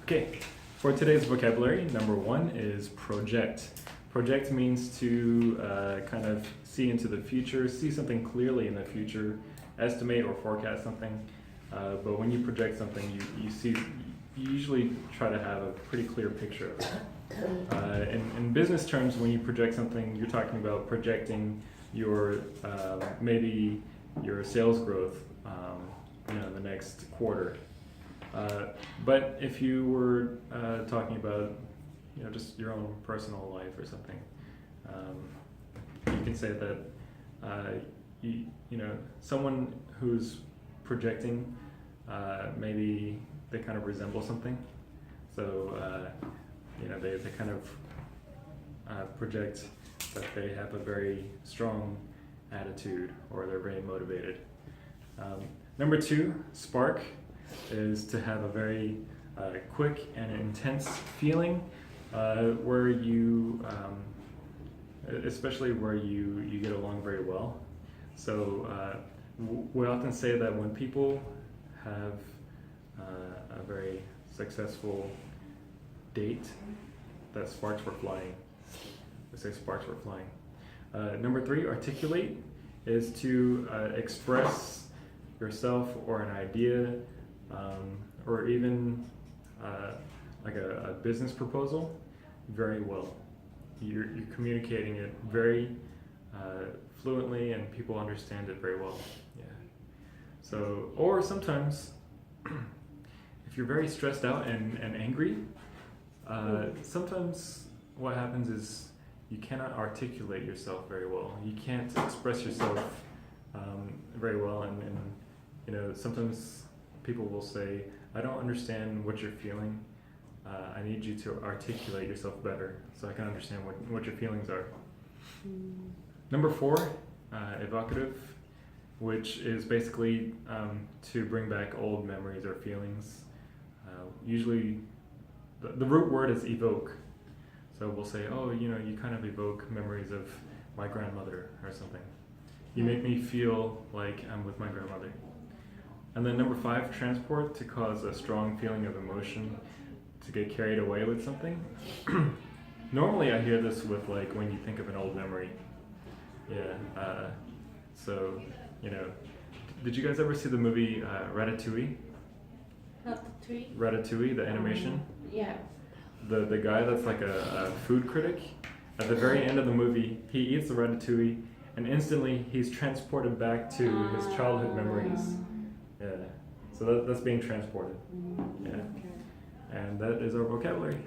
Okay, for today's vocabulary, number one is project. Project means to kind of see into the future, see something clearly in the future, estimate or forecast something. But when you project something, you usually try to have a pretty clear picture of it. In business terms, when you project something, you're talking about projecting your maybe your sales growth, the next quarter. But if you were talking about, just your own personal life or something, you can say that someone who's projecting, maybe they kind of resemble something. So they kind of project that they have a very strong attitude or they're very motivated. Number two, spark, is to have a very quick and intense feeling where you, especially where you get along very well. So we often say that when people have a very successful date, that sparks were flying. We say sparks were flying. Number three, articulate, is to express yourself or an idea, or even like a business proposal very well. You're communicating it very fluently and people understand it very well. Yeah. So, or sometimes if you're very stressed out and angry, sometimes what happens is you cannot articulate yourself very well. You can't express yourself very well, and sometimes people will say, I don't understand what you're feeling. I need you to articulate yourself better so I can understand what your feelings are. Number four, evocative, which is basically to bring back old memories or feelings. Usually the root word is evoke. So we'll say, oh, you kind of evoke memories of my grandmother or something. You make me feel like I'm with my grandmother. And then number five, transport, to cause a strong feeling of emotion, to get carried away with something. Normally I hear this with like when you think of an old memory. Yeah. So, did you guys ever see the movie Ratatouille? Ratatouille, the animation? Yeah. The guy that's like a food critic, at the very end of the movie, he eats the ratatouille and instantly he's transported back to his childhood memories. Yeah. So that's being transported. Yeah. And that is our vocabulary.